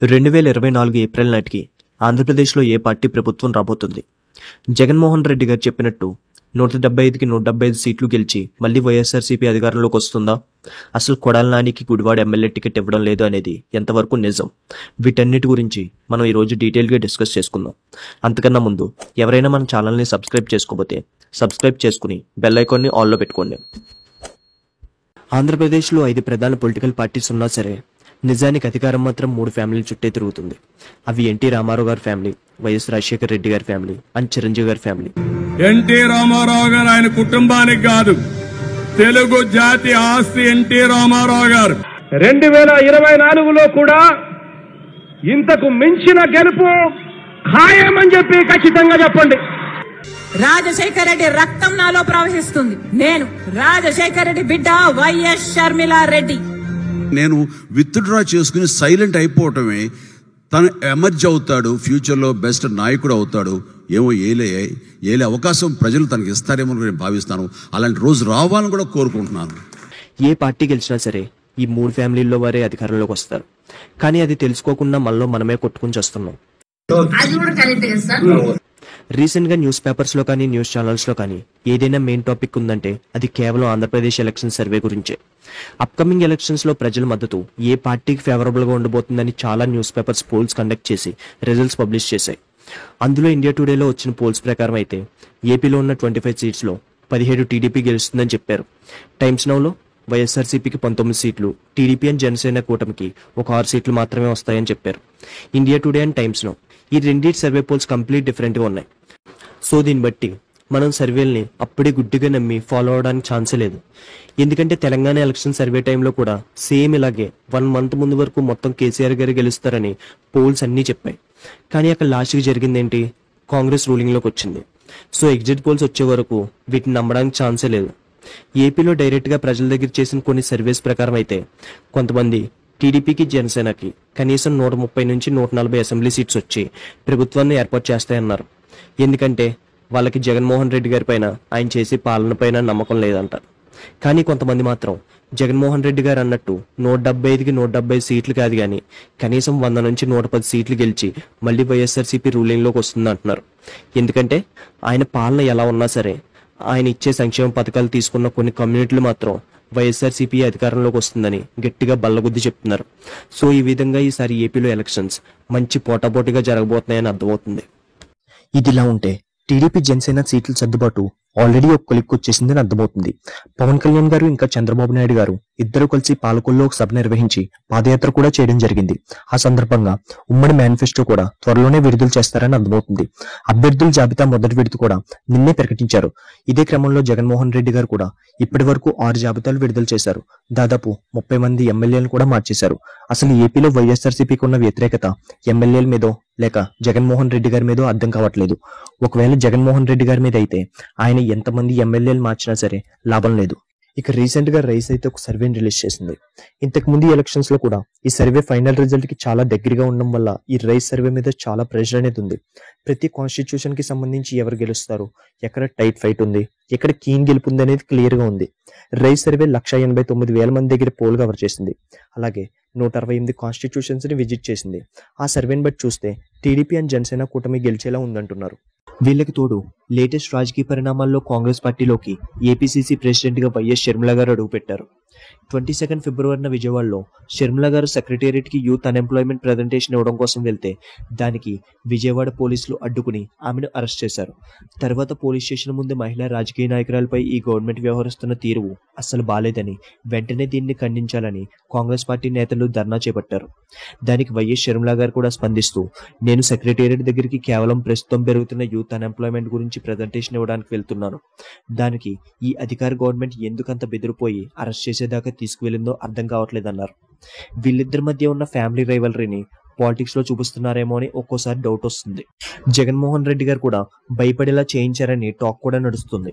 2024 April నాటికి ఆంధ్రప్రదేశ్లో ఏ party ప్రభుత్వం రాబోతుంది? జగన్మోహన్ రెడ్డి గారు చెప్పినట్టు 175కి 175 సీట్లు గెలిచి మళ్ళీ వైఎస్ఆర్సీపీ అధికారంలోకి వస్తుందా? అసలు కొడాలి నానికి గుడివాడ ఎమ్మెల్యే టికెట్ ఇవ్వడం లేదు అనేది ఎంతవరకు నిజం? వీటన్నిటి గురించి మనం ఈరోజు డీటెయిల్గా డిస్కస్ చేసుకుందాం. అంతకన్నా ముందు ఎవరైనా మన ఛానల్ని సబ్స్క్రైబ్ చేసుకోకపోతే సబ్స్క్రైబ్ చేసుకుని బెల్ ఐకాన్ని ఆల్లో పెట్టుకోండి. ఆంధ్రప్రదేశ్లో 5 ప్రధాన పొలిటికల్ పార్టీస్ ఉన్నా సరే నిజానికి అధికారం మాత్రం 3 ఫ్యామిలీల చుట్టే తిరుగుతుంది. అవి ఎన్టీ రామారావు గారి ఫ్యామిలీ, వైఎస్ రాజశేఖర రెడ్డి గారి ఫ్యామిలీ అండ్ చిరంజీవి గారి ఫ్యామిలీ. ఎన్టీ రామారావు గారు ఆయన కుటుంబానికి కాదు, తెలుగు జాతి ఆస్తి ఎన్టీ రామారావు గారు. 2024లో కూడా ఇంతకు మించిన గెలుపు ఖాయమని చెప్పి ఖచ్చితంగా చెప్పండి. రాజశేఖర రెడ్డి రక్తం నాలో ప్రవహిస్తుంది. నేను రాజశేఖర రెడ్డి బిడ్డ వైఎస్ షర్మిలా రెడ్డి. నేను విత్డ్రా చేసుకుని సైలెంట్ అయిపోవటమే, తను ఎమర్జ్ అవుతాడు, ఫ్యూచర్లో బెస్ట్ నాయకుడు అవుతాడు, ఏమో ఏలే అవకాశం ప్రజలు తనకి ఇస్తారేమో నేను భావిస్తాను. అలాంటి రోజు రావాలని కూడా కోరుకుంటున్నాను. ఏ పార్టీ గెలిచినా సరే ఈ 3 ఫ్యామిలీల్లో వారే అధికారంలోకి వస్తారు. కానీ అది తెలుసుకోకుండా మనలో మనమే కొట్టుకుని చేస్తున్నాం. రీసెంట్గా న్యూస్ పేపర్స్లో కానీ న్యూస్ ఛానల్స్లో కానీ ఏదైనా మెయిన్ టాపిక్ ఉందంటే అది కేవలం ఆంధ్రప్రదేశ్ ఎలక్షన్ సర్వే గురించే. అప్కమింగ్ ఎలక్షన్స్లో ప్రజల మద్దతు ఏ పార్టీకి ఫేవరబుల్గా ఉండబోతుందని చాలా న్యూస్ పేపర్స్ పోల్స్ కండక్ట్ చేసి రిజల్ట్స్ పబ్లిష్ చేశాయి. అందులో ఇండియా టుడేలో వచ్చిన పోల్స్ ప్రకారం అయితే ఏపీలో ఉన్న 25 సీట్స్లో 17 టీడీపీ గెలుస్తుందని చెప్పారు. టైమ్స్ నౌలో వైఎస్ఆర్సీపీకి 19 సీట్లు, టీడీపీ అండ్ జనసేన కూటమికి ఒక 6 సీట్లు మాత్రమే వస్తాయని చెప్పారు. India today and times now ఈ రెండింటి సర్వే పోల్స్ కంప్లీట్ డిఫరెంట్గా ఉన్నాయి. సో దీన్ని బట్టి మనం సర్వేల్ని అప్పుడే గుడ్డిగా నమ్మి ఫాలో అవడానికి ఛాన్సే లేదు. ఎందుకంటే తెలంగాణ ఎలక్షన్ సర్వే టైంలో కూడా సేమ్ ఇలాగే 1 మంత్ ముందు వరకు మొత్తం కేసీఆర్ గారు గెలుస్తారని పోల్స్ అన్నీ చెప్పాయి. కానీ అక్కడ లాస్ట్కి జరిగింది ఏంటి? కాంగ్రెస్ రూలింగ్లోకి వచ్చింది. సో ఎగ్జిట్ పోల్స్ వచ్చే వరకు వీటిని నమ్మడానికి ఛాన్సే లేదు. ఏపీలో డైరెక్ట్గా ప్రజల దగ్గర చేసిన కొన్ని సర్వేస్ ప్రకారం అయితే కొంతమంది టీడీపీకి జనసేనకి కనీసం 130 నుంచి 140 అసెంబ్లీ సీట్స్ వచ్చి ప్రభుత్వాన్ని ఏర్పాటు చేస్తాయన్నారు. ఎందుకంటే వాళ్ళకి జగన్మోహన్ రెడ్డి గారి పైన, ఆయన చేసే పాలన పైన నమ్మకం లేదంటారు. కానీ కొంతమంది మాత్రం జగన్మోహన్ రెడ్డి గారు అన్నట్టు 175కి 170 సీట్లు కాదు కానీ కనీసం 100 నుంచి 110 సీట్లు గెలిచి మళ్ళీ వైఎస్ఆర్సీపీ రూలింగ్లోకి వస్తుంది అంటున్నారు. ఎందుకంటే ఆయన పాలన ఎలా ఉన్నా సరే ఆయన ఇచ్చే సంక్షేమ పథకాలు తీసుకున్న కొన్ని కమ్యూనిటీలు మాత్రం వైఎస్ఆర్సీపీ అధికారంలోకి వస్తుందని గట్టిగా బల్లగుద్ది చెప్తున్నారు. సో ఈ విధంగా ఈసారి ఏపీలో ఎలక్షన్స్ మంచి పోటాపోటీగా జరగబోతున్నాయని అర్థమవుతుంది. ఇదిలా ఉంటే టీడీపీ జనసేన సీట్ల సర్దుబాటు ఆల్రెడీ ఒక కొలిక్కి వచ్చేసిందని అర్థమవుతుంది. పవన్ కళ్యాణ్ గారు ఇంకా చంద్రబాబు నాయుడు గారు ఇద్దరు కలిసి పాలకొల్లో ఒక సభ నిర్వహించి పాదయాత్ర కూడా చేయడం జరిగింది. ఆ సందర్భంగా ఉమ్మడి మేనిఫెస్టో కూడా త్వరలోనే విడుదల చేస్తారని అర్థమవుతుంది. అభ్యర్థుల జాబితా మొదటి విడత కూడా నిన్నే ప్రకటించారు. ఇదే క్రమంలో జగన్మోహన్ రెడ్డి గారు కూడా ఇప్పటి వరకు 6 జాబితాలు విడుదల చేశారు. దాదాపు 30 మంది ఎమ్మెల్యేలను కూడా మార్చేశారు. అసలు ఏపీలో వైఎస్ఆర్సీపీకి ఉన్న వ్యతిరేకత ఎమ్మెల్యేల మీదో లేక జగన్మోహన్ రెడ్డి గారి మీదో అర్థం కావట్లేదు. ఒకవేళ జగన్మోహన్ రెడ్డి గారి మీద అయితే ఆయన ఎంతమంది ఎమ్మెల్యేలు మార్చినా సరే లాభం లేదు. ఇక రీసెంట్ గా రైస్ అయితే ఒక సర్వేని రిలీజ్ చేసింది. ఇంతకు ముందు ఎలక్షన్స్ లో కూడా ఈ సర్వే ఫైనల్ రిజల్ట్ కి చాలా దగ్గరగా ఉండడం వల్ల ఈ రైస్ సర్వే మీద చాలా ప్రెషర్ అనేది ఉంది. ప్రతి కాన్స్టిట్యూషన్ కి సంబంధించి ఎవరు గెలుస్తారు, ఎక్కడ టైట్ ఫైట్ ఉంది, ఎక్కడ కీన్ గెలుపుంది అనేది క్లియర్ గా ఉంది. రైస్ సర్వే 189,000 మంది దగ్గర పోల్ కవర్ చేసింది. అలాగే 168 కాన్స్టిట్యూషన్స్ ని విజిట్ చేసింది. ఆ సర్వేని బట్టి చూస్తే టీడీపీ అండ్ జనసేన కూటమి గెలిచేలా ఉందంటున్నారు. వీళ్ళకి తోడు లేటెస్ట్ రాజకీయ పరిణామాల్లో కాంగ్రెస్ పార్టీలోకి ఏపీసీసీ ప్రెసిడెంట్ గా వైఎస్ షర్మిల గారు అడుగుపెట్టారు. 22 ఫిబ్రవరిన విజయవాడలో షర్మిల గారు సెక్రటేరియట్ కి యూత్ అన్ఎంప్లాయ్మెంట్ ప్రజెంటేషన్ ఇవ్వడం కోసం వెళ్తే దానికి విజయవాడ పోలీసులు అడ్డుకుని ఆమెను అరెస్ట్ చేశారు. తర్వాత పోలీస్ స్టేషన్ ముందు మహిళా రాజకీయ నాయకురాలపై ఈ గవర్నమెంట్ వ్యవహరిస్తున్న తీరు అస్సలు బాలేదని వెంటనే దీన్ని ఖండించాలని కాంగ్రెస్ పార్టీ నేతలు ధర్నా చేపట్టారు. దానికి వైఎస్ షర్మిల గారు కూడా స్పందిస్తూ, నేను సెక్రటేరియట్ దగ్గరికి కేవలం ప్రస్తుతం పెరుగుతున్న యూత్ అన్ఎంప్లాయ్మెంట్ గురించి ప్రజెంటేషన్ ఇవ్వడానికి వెళ్తున్నాను. దానికి ఈ అధికార గవర్నమెంట్ ఎందుకంత బెదిరిపోయి అరెస్ట్ చేసేదాకా తీసుకువెళ్ళిందో అర్థం కావట్లేదన్నారు. వీళ్ళిద్దరి మధ్య ఉన్న ఫ్యామిలీ రైవలరీని పాలిటిక్స్ లో చూపిస్తున్నారేమో అని ఒక్కోసారి డౌట్ వస్తుంది. జగన్మోహన్ రెడ్డి గారు కూడా భయపడేలా చేయించారని టాక్ కూడా నడుస్తుంది.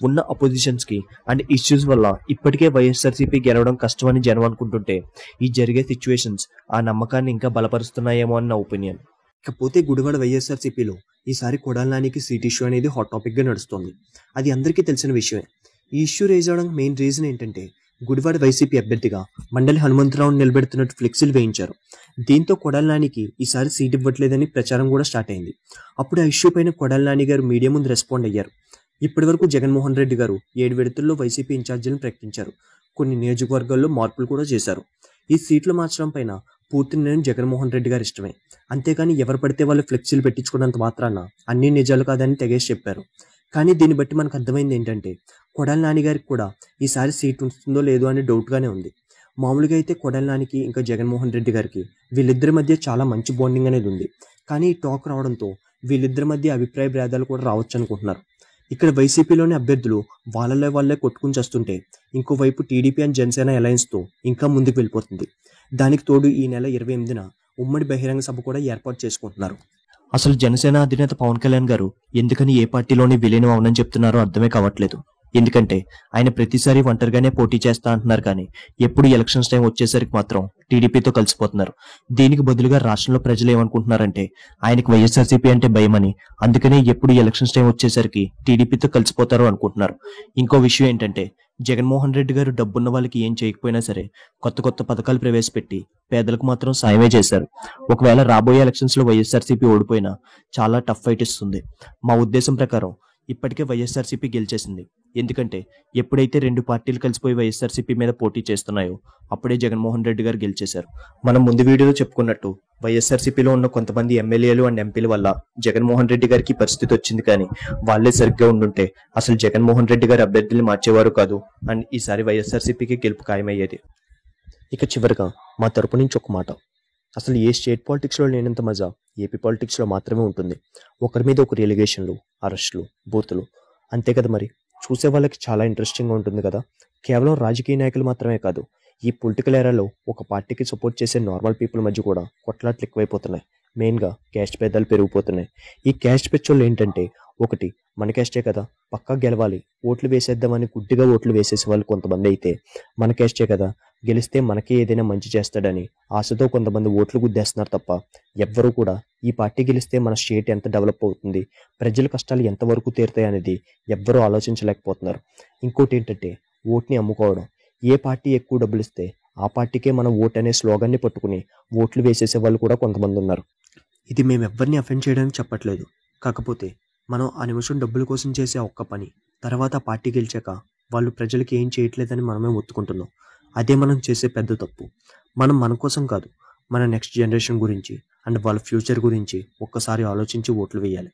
ఉన్న అపోజిషన్స్ కి అండ్ ఇష్యూస్ వల్ల ఇప్పటికే వైఎస్ఆర్సీపీ గెలవడం కష్టమని జనం అనుకుంటుంటే ఈ జరిగే సిచ్యువేషన్స్ ఆ నమ్మకాన్ని ఇంకా బలపరుస్తున్నాయేమో అని నా ఒపీనియన్. ఇకపోతే గుడివాడ వైఎస్ఆర్సీపీలో ఈసారి కొడాలి నానికి సీట్ ఇష్యూ అనేది హాట్ టాపిక్ గా నడుస్తుంది. అది అందరికీ తెలిసిన విషయమే. ఈ ఇష్యూ రేజ్ అవడానికి మెయిన్ రీజన్ ఏంటంటే గుడివాడ వైసీపీ అభ్యర్థిగా మండలి హనుమంతరావును నిలబెడుతున్నట్టు ఫ్లెక్సీలు వేయించారు. దీంతో కొడాలి నానికి ఈసారి సీట్ ఇవ్వట్లేదని ప్రచారం కూడా స్టార్ట్ అయింది. అప్పుడు ఆ ఇష్యూ పైన కొడాలి నాని గారు మీడియా ముందు రెస్పాండ్ అయ్యారు. ఇప్పటి వరకు జగన్మోహన్ రెడ్డి గారు 7 విడతల్లో వైసీపీ ఇన్ఛార్జీలను ప్రకటించారు. కొన్ని నియోజకవర్గాల్లో మార్పులు కూడా చేశారు. ఈ సీట్లు మార్చడం పైన పూర్తి నిర్ణయం జగన్మోహన్ రెడ్డి గారు ఇష్టమే. అంతేకాని ఎవరు పడితే వాళ్ళు ఫ్లెక్సీలు పెట్టించుకున్నంత మాత్రాన అన్ని నిజాలు కాదని తెగేసి చెప్పారు. కానీ దీన్ని బట్టి మనకు అర్థమైంది ఏంటంటే కొడాలి నాని గారికి కూడా ఈసారి సీట్ ఉంటుందో లేదో అని డౌట్గానే ఉంది. మామూలుగా అయితే కొడాలి నానికి ఇంకా జగన్మోహన్ రెడ్డి గారికి వీళ్ళిద్దరి మధ్య చాలా మంచి బాండింగ్ అనేది ఉంది. కానీ ఈ టాక్ రావడంతో వీళ్ళిద్దరి మధ్య అభిప్రాయ భేదాలు కూడా రావచ్చు అనుకుంటున్నారు. ఇక్కడ వైసీపీలోని అభ్యర్థులు వాళ్ళే కొట్టుకుని చేస్తుంటే ఇంకోవైపు టీడీపీ అండ్ జనసేన అలయన్స్తో ఇంకా ముందుకు వెళ్ళిపోతుంది. దానికి తోడు ఈ నెల 28న ఉమ్మడి బహిరంగ సభ కూడా ఏర్పాటు చేసుకుంటున్నారు. అసలు జనసేన అధినేత పవన్ కళ్యాణ్ గారు ఎందుకని ఏ పార్టీలోని విలీనం అవనని చెప్తున్నారో అర్థమే కావట్లేదు. ఎందుకంటే ఆయన ప్రతిసారి ఒంటరిగానే పోటీ చేస్తా అంటున్నారు, కానీ ఎప్పుడు ఎలక్షన్స్ టైం వచ్చేసరికి మాత్రం టీడీపీతో కలిసిపోతున్నారు. దీనికి బదులుగా రాష్ట్రంలో ప్రజలు ఏమనుకుంటున్నారంటే ఆయనకు వైఎస్ఆర్సీపీ అంటే భయమని, అందుకనే ఎప్పుడు ఎలక్షన్స్ టైం వచ్చేసరికి టీడీపీతో కలిసిపోతారు అనుకుంటున్నారు. ఇంకో విషయం ఏంటంటే జగన్మోహన్ రెడ్డి గారు డబ్బున్న వాళ్ళకి ఏం చేయకపోయినా సరే కొత్త పథకాలు ప్రవేశపెట్టి పేదలకు మాత్రం సాయమే చేశారు. ఒకవేళ రాబోయే ఎలక్షన్స్ లో వైఎస్ఆర్సీపీ ఓడిపోయినా చాలా టఫ్ ఫైట్ ఇస్తుంది. మా ఉద్దేశం ప్రకారం ఇప్పటికే వైఎస్ఆర్సీపీ గెలిచేసింది. ఎందుకంటే ఎప్పుడైతే 2 పార్టీలు కలిసిపోయి వైఎస్ఆర్సీపీ మీద పోటీ చేస్తున్నాయో అప్పుడే జగన్మోహన్ రెడ్డి గారు గెలిచేశారు. మనం ముందు వీడియోలో చెప్పుకున్నట్టు వైఎస్ఆర్సీపీలో ఉన్న కొంతమంది ఎమ్మెల్యేలు అండ్ ఎంపీల వల్ల జగన్మోహన్ రెడ్డి గారికి పరిస్థితి వచ్చింది. కానీ వాళ్లే సరిగ్గా ఉండుంటే అసలు జగన్మోహన్ రెడ్డి గారి అభ్యర్థుల్ని మార్చేవారు కాదు అండ్ ఈసారి వైఎస్ఆర్సీపీకి గెలుపు ఖాయమయ్యేది. ఇక చివరిగా మా తరపు నుంచి ఒక మాట, అసలు ఏ స్టేట్ పాలిటిక్స్లో లేనంత మజా ఏపీ పాలిటిక్స్లో మాత్రమే ఉంటుంది. ఒకరి మీద ఒకరు ఎలిగేషన్లు, అరెస్టులు, బూతులు, అంతే కదా మరి. చూసే వాళ్ళకి చాలా ఇంట్రెస్టింగ్గా ఉంటుంది కదా. కేవలం రాజకీయ నాయకులు మాత్రమే కాదు, ఈ పొలిటికల్ ఏరాలో ఒక పార్టీకి సపోర్ట్ చేసే నార్మల్ పీపుల్ మధ్య కూడా కొట్లాట్లు ఎక్కువైపోతున్నాయి. మెయిన్గా క్యాస్ట్ భేదాలు పెరిగిపోతున్నాయి. ఈ క్యాస్ట్ పెచ్చోళ్ళు ఏంటంటే, ఒకటి మన క్యాస్టే కదా పక్కా గెలవాలి, ఓట్లు వేసేద్దామని గుడ్డిగా ఓట్లు వేసేసే వాళ్ళు కొంతమంది అయితే, మన క్యాస్టే కదా గెలిస్తే మనకే ఏదైనా మంచి చేస్తాడని ఆశతో కొంతమంది ఓట్లు గుద్దేస్తున్నారు తప్ప ఎవ్వరూ కూడా ఈ పార్టీ గెలిస్తే మన స్టేట్ ఎంత డెవలప్ అవుతుంది, ప్రజల కష్టాలు ఎంతవరకు తీరుతాయి అనేది ఎవ్వరూ ఆలోచించలేకపోతున్నారు. ఇంకోటి ఏంటంటే ఓట్ని అమ్ముకోవడం. ఏ పార్టీ ఎక్కువ డబ్బులు ఇస్తే ఆ పార్టీకే మనం ఓట్ అనే స్లోగన్ని పట్టుకుని ఓట్లు వేసేసే వాళ్ళు కూడా కొంతమంది ఉన్నారు. ఇది మేము ఎవరిని అఫెండ్ చేయడానికి చెప్పట్లేదు. కాకపోతే మనం ఆ నిమిషం డబ్బుల కోసం చేసే ఒక్క పని తర్వాత పార్టీ గెలిచాక వాళ్ళు ప్రజలకి ఏం చేయట్లేదని మనమే ఒత్తుకుంటున్నాం. అదే మనం చేసే పెద్ద తప్పు. మనం మన కోసం కాదు, మన నెక్స్ట్ జనరేషన్ గురించి అండ్ వాళ్ళ ఫ్యూచర్ గురించి ఒక్కసారి ఆలోచించి ఓట్లు వేయాలి.